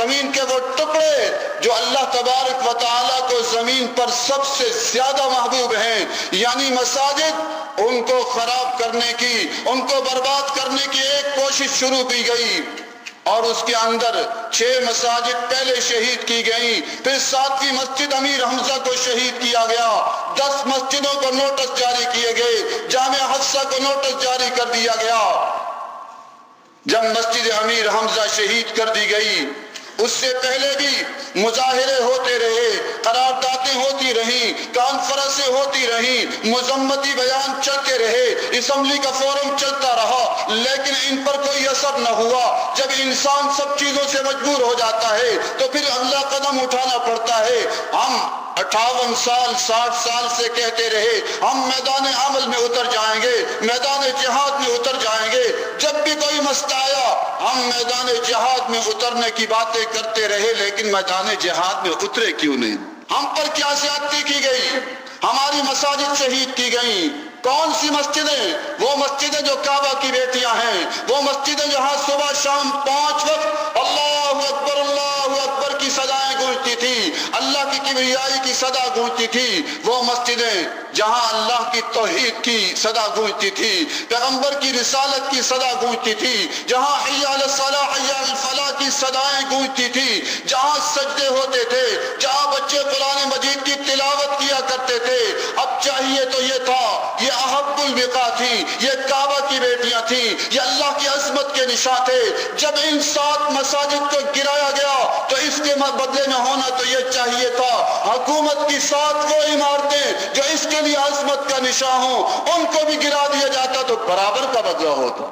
زمین کے وہ ٹکڑے جو اللہ تبارک و تعالیٰ کو زمین پر سب سے زیادہ محبوب ہیں، یعنی مساجد، ان کو خراب کرنے کی، ان کو برباد کرنے کی ایک کوشش شروع کی گئی، اور اس کے اندر 6 مساجد پہلے شہید کی گئیں، پھر 7ویں مسجد امیر حمزہ کو شہید کیا گیا، 10 مسجدوں کو نوٹس جاری کیے گئے، جامع حفصہ کو نوٹس جاری کر دیا گیا۔ جب مسجد امیر حمزہ شہید کر دی گئی، اس سے پہلے بھی مظاہرے ہوتے رہے، قراردادیں ہوتی رہیں، کانفرنسیں ہوتی رہیں، مذمتی بیان چلتے رہے، اسمبلی کا فورم چلتا رہا، لیکن ان پر کوئی اثر نہ ہوا۔ جب انسان سب چیزوں سے مجبور ہو جاتا ہے تو پھر اگلا قدم اٹھانا پڑتا ہے۔ ہم 58 سال 60 سال سے کہتے رہے ہم میدان عمل میں اتر جائیں گے، میدان جہاد میں اتر جائیں گے، جب بھی کوئی مسئلہ آیا ہم میدان جہاد میں اترنے کی باتیں کرتے رہے، لیکن میدان جہاد میں اترے کیوں نہیں؟ ہم پر کیا زیادتی کی گئی؟ ہماری مساجد شہید کی گئیں۔ کون سی مسجدیں؟ وہ مسجدیں جو کعبہ کی بیٹیاں ہیں، وہ مسجدیں جہاں صبح شام 5 وقت اللہ اکبر کی صدائیں گونجتی تھی، اللہ کی کبریائی کی صدا گونجتی تھی، وہ مسجدیں جہاں اللہ کی توحید کی صدا گونجتی تھی، پیغمبر کی رسالت کی صدا گونجتی تھی، جہاں حی علی الصلاح حی علی الفلاح کی صدائیں گونجتی تھی، جہاں سجدے ہوتے تھے، جہاں بچے قرآن مجید کی تلاوت کیا کرتے تھے۔ اب چاہیے تو یہ تھا، یہ احب البقاع تھی، یہ کعبہ کی بیٹیاں تھیں، یہ اللہ کی عظمت کے نشان تھے۔ جب ان 7 مساجد کو گرایا گیا تو اس کے بدلے میں ہونا تو یہ چاہیے تھا حکومت کی 7 وہ عمارتیں جو اس کے لیے عظمت کا نشان ہوں، ان کو بھی گرا دیا جاتا تو برابر کا بدلہ ہوتا۔